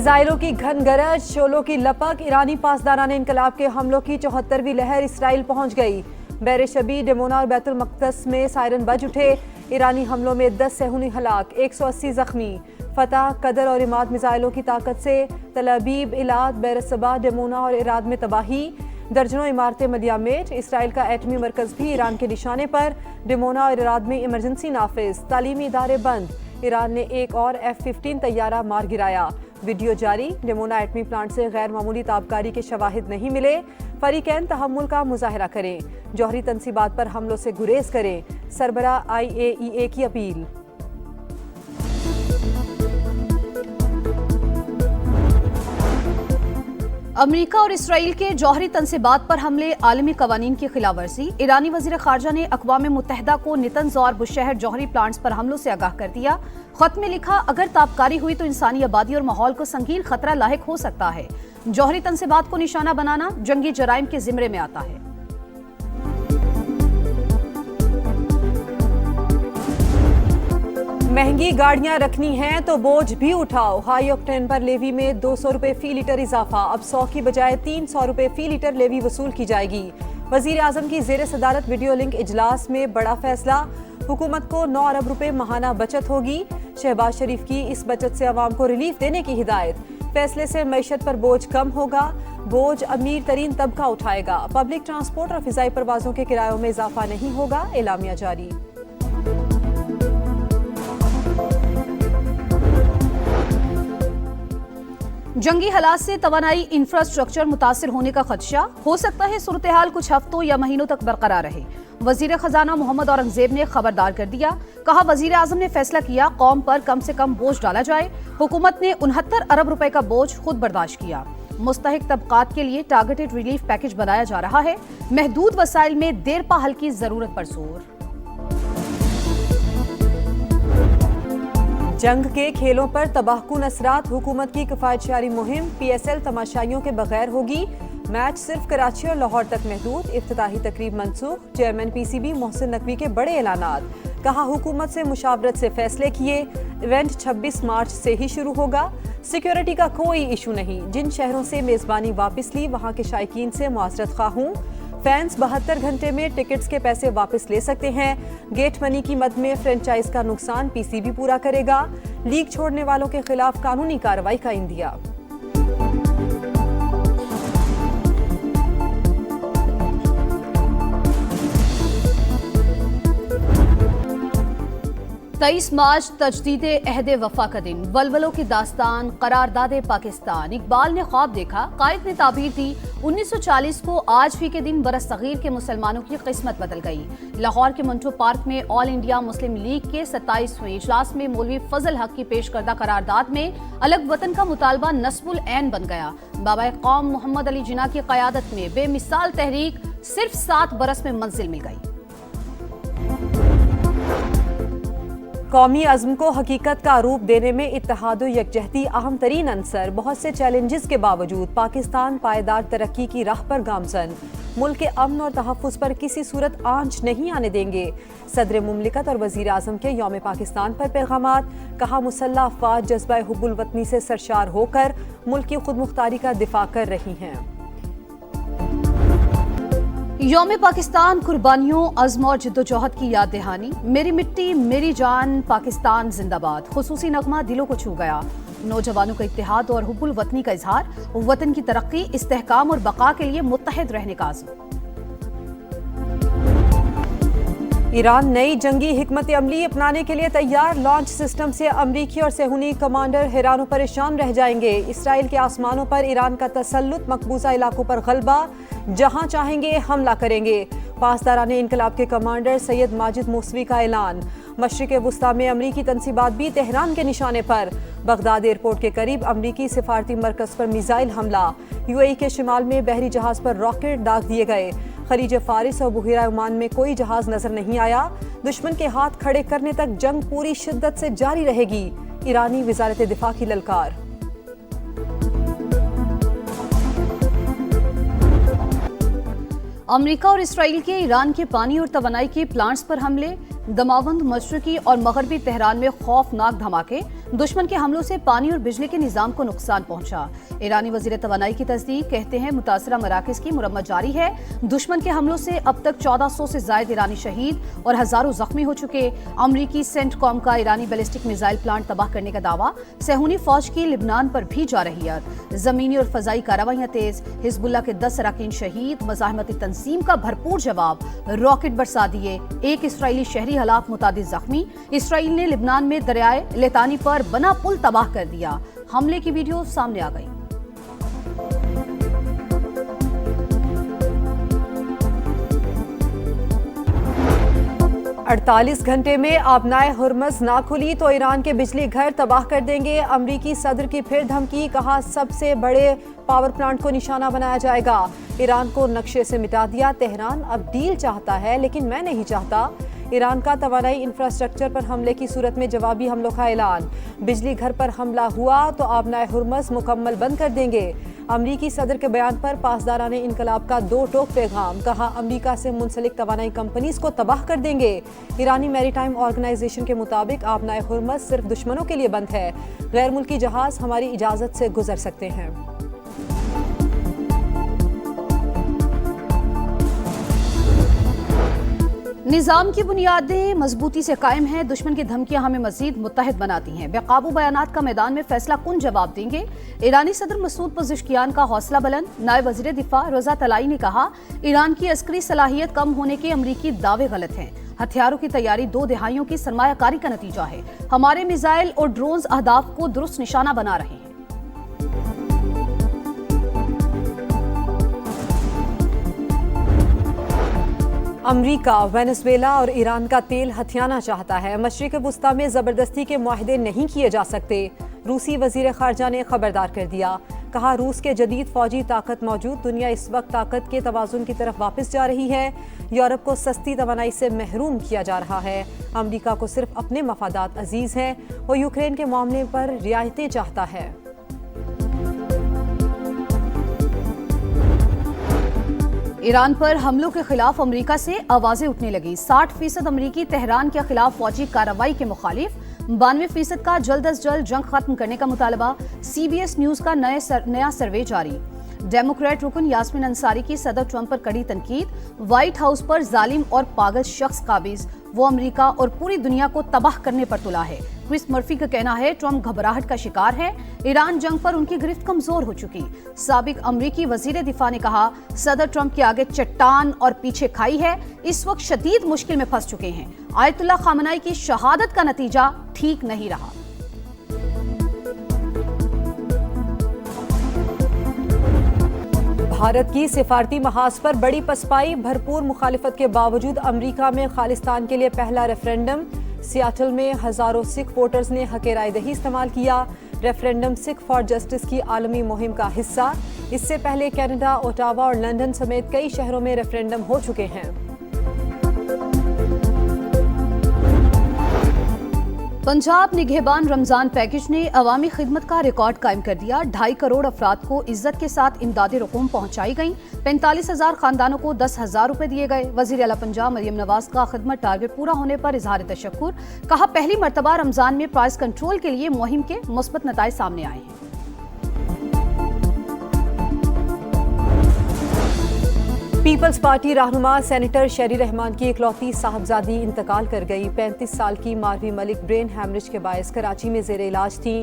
میزائلوں کی گھن گرج، شعلوں کی لپک، ایرانی پاسداران انقلاب کے حملوں کی 74ویں لہر اسرائیل پہنچ گئی۔ بحر شبی، ڈمونا اور بیت المقدس میں سائرن بج اٹھے۔ ایرانی حملوں میں 10 صہیونی ہلاک، 180 زخمی۔ فتح، قدر اور عماد میزائلوں کی طاقت سے تل ابیب، ایلات، بیر الصباح، ڈمونا اور اراد میں تباہی، درجنوں عمارتیں ملیامٹ۔ اسرائیل کا ایٹمی مرکز بھی ایران کے نشانے پر، ڈمونا اور اراد میں ایمرجنسی نافذ، تعلیمی ادارے بند۔ ایران نے ایک اور F-15 طیارہ مار گرایا۔ ویڈیو جاری، ڈمونا ایٹمی پلانٹ سے غیر معمولی تابکاری کے شواہد نہیں ملے۔ فریقین تحمل کا مظاہرہ کریں، جوہری تنصیبات پر حملوں سے گریز کریں، سربراہ IAEA کی اپیل۔ امریکہ اور اسرائیل کے جوہری تنصیبات پر حملے عالمی قوانین کی خلاف ورزی۔ ایرانی وزیر خارجہ نے اقوام متحدہ کو نتنز اور بشہر جوہری پلانٹس پر حملوں سے آگاہ کر دیا۔ خط میں لکھا، اگر تابکاری ہوئی تو انسانی آبادی اور ماحول کو سنگین خطرہ لاحق ہو سکتا ہے۔ جوہری تنصیبات کو نشانہ بنانا جنگی جرائم کے زمرے میں آتا ہے۔ مہنگی گاڑیاں رکھنی ہیں تو بوجھ بھی اٹھاؤ، ہائی آکٹین پر لیوی میں 200 روپے فی لیٹر اضافہ، اب 100 کی بجائے 300 روپے فی لیٹر لیوی وصول کی جائے گی۔ وزیر اعظم کی زیر صدارت ویڈیو لنک اجلاس میں بڑا فیصلہ، حکومت کو 9 ارب روپے ماہانہ بچت ہوگی۔ شہباز شریف کی اس بچت سے عوام کو ریلیف دینے کی ہدایت، فیصلے سے معیشت پر بوجھ کم ہوگا، بوجھ امیر ترین طبقہ اٹھائے گا، پبلک ٹرانسپورٹ اور فضائی پروازوں کے کرایوں میں اضافہ نہیں ہوگا، اعلامیہ جاری۔ جنگی حالات سے توانائی انفراسٹرکچر متاثر ہونے کا خدشہ، ہو سکتا ہے صورتحال کچھ ہفتوں یا مہینوں تک برقرار رہے۔ وزیر خزانہ محمد اورنگزیب نے خبردار کر دیا، کہا وزیر اعظم نے فیصلہ کیا قوم پر کم سے کم بوجھ ڈالا جائے۔ حکومت نے 69 ارب روپے کا بوجھ خود برداشت کیا۔ مستحق طبقات کے لیے ٹارگیٹڈ ریلیف پیکج بنایا جا رہا ہے۔ محدود وسائل میں دیر پا حل کی ضرورت پر زور۔ جنگ کے کھیلوں پر تباہ کن اثرات، حکومت کی کفایت شعاری مہم PSL تماشائیوں کے بغیر ہوگی، میچ صرف کراچی اور لاہور تک محدود، افتتاحی تقریب منسوخ، چیئرمین PCB محسن نقوی کے بڑے اعلانات، کہا حکومت سے مشاورت سے فیصلے کیے، ایونٹ 26 مارچ سے ہی شروع ہوگا، سیکیورٹی کا کوئی ایشو نہیں، جن شہروں سے میزبانی واپس لی وہاں کے شائقین سے معذرت خواہ ہوں، فینس 72 گھنٹے میں ٹکٹس کے پیسے واپس لے سکتے ہیں، گیٹ منی کی مد میں فرنچائز کا نقصان PCB پورا کرے گا، لیگ چھوڑنے والوں کے خلاف قانونی کارروائی کا عندیہ۔ 23 مارچ تجدید عہد وفا کا دن، ولولوں کی داستان، قرارداد پاکستان۔ اقبال نے خواب دیکھا، قائد نے تعبیر دی، 1940 کو آج ہی کے دن برصغیر کے مسلمانوں کی قسمت بدل گئی۔ لاہور کے منٹو پارک میں آل انڈیا مسلم لیگ کے 27ویں اجلاس میں مولوی فضل حق کی پیش کردہ قرارداد میں الگ وطن کا مطالبہ نصب العین بن گیا۔ بابا قوم محمد علی جناح کی قیادت میں بے مثال تحریک صرف 7 برس میں منزل مل گئی۔ قومی عزم کو حقیقت کا روپ دینے میں اتحاد و یکجہتی اہم ترین عنصر، بہت سے چیلنجز کے باوجود پاکستان پائیدار ترقی کی راہ پر گامزن، ملک کے امن اور تحفظ پر کسی صورت آنچ نہیں آنے دیں گے۔ صدر مملکت اور وزیر اعظم کے یوم پاکستان پر پیغامات، کہا مسلح افواج جذبہ حب الوطنی سے سرشار ہو کر ملک کی خود مختاری کا دفاع کر رہی ہیں۔ یوم پاکستان قربانیوں، عزم اور جدوجہد کی یاد دہانی، میری مٹی میری جان پاکستان زندہ باد، خصوصی نغمہ دلوں کو چھو گیا۔ نوجوانوں کا اتحاد اور حب الوطنی کا اظہار، وطن کی ترقی، استحکام اور بقا کے لیے متحد رہنے کا عزم۔ ایران نئی جنگی حکمت عملی اپنانے کے لیے تیار، لانچ سسٹم سے امریکی اور صہیونی کمانڈر حیران و پریشان رہ جائیں گے۔ اسرائیل کے آسمانوں پر ایران کا تسلط، مقبوضہ علاقوں پر غلبہ، جہاں چاہیں گے حملہ کریں گے۔ پاسداران انقلاب کے کمانڈر سید ماجد موسوی کا اعلان، مشرق وسطی میں امریکی تنصیبات بھی تہران کے نشانے پر، بغداد ایئرپورٹ کے قریب امریکی سفارتی مرکز پر میزائل حملہ، UAE کے شمال میں بحری جہاز پر راکٹ داغ دیے گئے، خلیج فارس اور بحیرہ عمان میں کوئی جہاز نظر نہیں آیا، دشمن کے ہاتھ کھڑے کرنے تک جنگ پوری شدت سے جاری رہے گی، ایرانی وزارت دفاع کی للکار۔ امریکہ اور اسرائیل کے ایران کے پانی اور توانائی کے پلانٹس پر حملے، दमावंद, मशरकी और मगरबी तेहरान में खौफनाक धमाके, दुश्मन के हमलों से पानी और बिजली के निजाम को नुकसान पहुंचा। ईरानी वजीर तवानाई की तस्दीक, कहते हैं मुतासरा मराकज की मुरम्मत जारी है। दुश्मन के हमलों से अब तक 1400 से जायद ईरानी शहीद और हजारों जख्मी हो चुके। अमरीकी सेंटकॉम का ईरानी बैलिस्टिक मिसाइल प्लांट तबाह करने का दावा। सहूनी फौज की लिबनान पर भी जा रही है जमीनी और फजाई कार्रवाइयां तेज। हिजबुल्लाह के 10 अरकान शहीद, मज़ाहमती तंजीम का भरपूर जवाब, रॉकेट बरसा दिए। एक इसराइली शहरी हलाक, मुतादिद जख्मी। इसराइल ने लिबनान में दरियाए लितानी पर बना पुल तबाह कर दिया। हमले की वीडियो सामने आ गई। अड़तालीस घंटे में आबनाए हुर्मज़ ना खुली तो ईरान के बिजली घर तबाह कर देंगे। अमरीकी सदर की फिर धमकी, कहा सबसे बड़े पावर प्लांट को निशाना बनाया जाएगा। ईरान को नक्शे से मिटा दिया। तेहरान अब डील चाहता है लेकिन मैं नहीं चाहता। ईरान का तवानाई इंफ्रास्ट्रक्चर पर हमले की सूरत में जवाबी हमलों का ऐलान। बिजली घर पर हमला हुआ तो आबनाए हुर्मज़ मुकम्मल बंद कर देंगे। अमरीकी सदर के बयान पर पासदाराने इनकलाब का दो टोक पैगाम, कहा अमरीका से मुंसलिक तवानाई कंपनीज को तबाह कर देंगे। ईरानी मैरीटाइम ऑर्गेनाइजेशन के मुताबिक आबनाए हुर्मज़ सिर्फ दुश्मनों के लिए बंद है। गैर मुल्की जहाज हमारी इजाज़त से गुजर सकते हैं। निजाम की बुनियादें मजबूती से कायम हैं। दुश्मन की धमकियां हमें मजीद मुत्तहद बनाती हैं। बेकाबू बयानात का मैदान में फैसला कुन जवाब देंगे। ईरानी सदर मसूद पज़ेश्कियान का हौसला बुलंद। नायब वज़ीर दिफा रज़ा तलाई ने कहा ईरान की अस्करी सलाहियत कम होने के अमरीकी दावे गलत हैं। हथियारों की तैयारी 2 दहाइयों की सरमायाकारी का नतीजा है। हमारे मिसाइल और ड्रोन्स अहदाफ को दुरुस्त निशाना बना रहे हैं। अमरीका वेनेजुएला और ईरान का तेल हथियाना चाहता है। मशरिक़ वुस्ता में ज़बरदस्ती के मुआहदे नहीं किए जा सकते। रूसी वज़ीर ख़ारजा ने खबरदार कर दिया। कहा रूस के जदीद फ़ौजी ताकत मौजूद दुनिया इस वक्त ताकत के तवाज़ुन की तरफ वापस जा रही है। यूरोप को सस्ती तवानाई से महरूम किया जा रहा है। अमरीका को सिर्फ अपने मफादात अजीज़ हैं। वो यूक्रेन के मामले पर रियायतें चाहता है। ईरान पर हमलों के खिलाफ अमरीका से आवाजें उठने लगी। 60% अमरीकी तेहरान के खिलाफ फौजी कार्रवाई के मुखालिफ। 92% का जल्द अज जल्द जंग खत्म करने का मुतालबा। CBS न्यूज का नया सर्वे जारी। डेमोक्रेट रुकन यास्मीन अंसारी की सदर ट्रंप पर कड़ी तनकीद। व्हाइट हाउस पर जालिम और पागल शख्स काबिज, वो अमेरिका और पूरी दुनिया को तबाह करने पर तुला है। क्रिस मर्फी का कहना है ट्रंप घबराहट का शिकार है। ईरान जंग पर उनकी गिरफ्त कमजोर हो चुकी। साबिक अमरीकी वजीर दिफा ने कहा सदर ट्रंप के आगे चट्टान और पीछे खाई है। इस वक्त शदीद मुश्किल में फंस चुके हैं। आयतुल्लाह खामनाई की शहादत का नतीजा ठीक नहीं रहा। भारत की सिफारती महाज पर बड़ी पसपाई। भरपूर मुखालिफत के बावजूद अमरीका में खालिस्तान के लिए पहला रेफरेंडम। सियाटल में हजारों सिख वोटर्स ने हक राय दही इस्तेमाल किया। रेफरेंडम सिख फॉर जस्टिस की आलमी मुहिम का हिस्सा। इससे पहले कनाडा, ओटावा और लंदन समेत कई शहरों में रेफरेंडम हो चुके हैं। पंजाब निगहबान रमजान पैकेज ने अवामी खिदमत का रिकॉर्ड कायम कर दिया। 2.5 करोड़ अफराद को इज्जत के साथ इमदादी रकूम पहुंचाई गई। 45,000 खानदानों को 10,000 रुपए दिए गए। वजीर आला पंजाब मरियम नवाज का खिदमत टारगेट पूरा होने पर इजहार तशक्कुर। कहा पहली मरतबा रमजान में प्राइस कंट्रोल के लिए मुहिम के मुस्बत नताइज सामने आए हैं। पीपल्स पार्टी रहनुमा सेनेटर शेरी रहमान की इकलौती साहबजादी इंतकाल कर गई। 35 साल की मारवी मलिक ब्रेन हैमरेज के बायस कराची में जेर इलाज थी।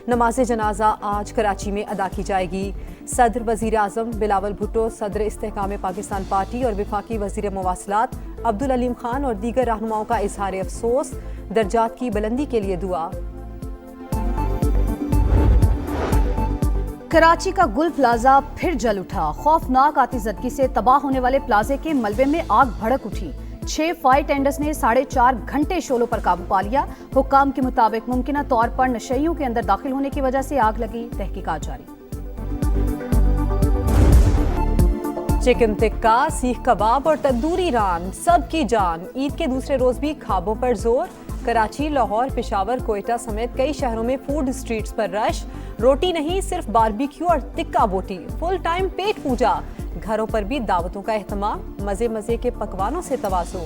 नमाज जनाजा आज कराची में अदा की जाएगी। सदर वजीर आजम बिलावल भुट्टो, सदर इस्तेहकाम पाकिस्तान पार्टी और वफाकी वजीर मवासलात अब्दुल अलीम खान और दीगर रहनुमाओं का इजहार अफसोस। दर्जात की बुलंदी के लिए दुआ। कराची का गुल प्लाजा फिर जल उठा। खौफनाक आतिशबाजी से तबाह होने वाले प्लाजे के मलबे में आग भड़क उठी। 6 फायर टेंडर्स ने 4.5 घंटे शोलों पर काबू पा लिया। हुक्काम के मुताबिक मुमकिना तौर पर नशइयों के अंदर दाखिल होने की वजह से आग लगी। तहकीकात जारी। चिकन टिक्का, सीख कबाब और तंदूरी रान, सबकी जान। ईद के दूसरे रोज भी खाबों पर जोर। कराची, लाहौर, पेशावर, कोयटा समेत कई शहरों में फूड स्ट्रीट्स पर रश। रोटी नहीं, सिर्फ बारबेक्यू और टिक्का बोटी। फुल टाइम पेट पूजा। घरों पर भी दावतों का एहतमाम। मजे मजे के पकवानों से तवाज़ो।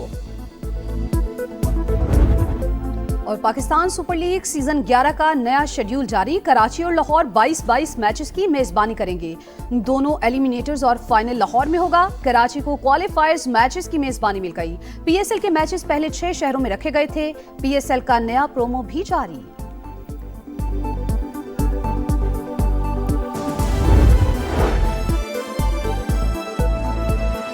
اور پاکستان سپر لیگ سیزن 11 کا نیا شیڈیول جاری، کراچی اور لاہور 22 میچز کی میزبانی کریں گے۔ دونوں ایلیمینیٹرز اور فائنل لاہور میں ہوگا۔ کراچی کو کوالیفائرز میچز کی میزبانی مل گئی۔ پی ایس ایل کے میچز پہلے 6 شہروں میں رکھے گئے تھے۔ پی ایس ایل کا نیا پرومو بھی جاری۔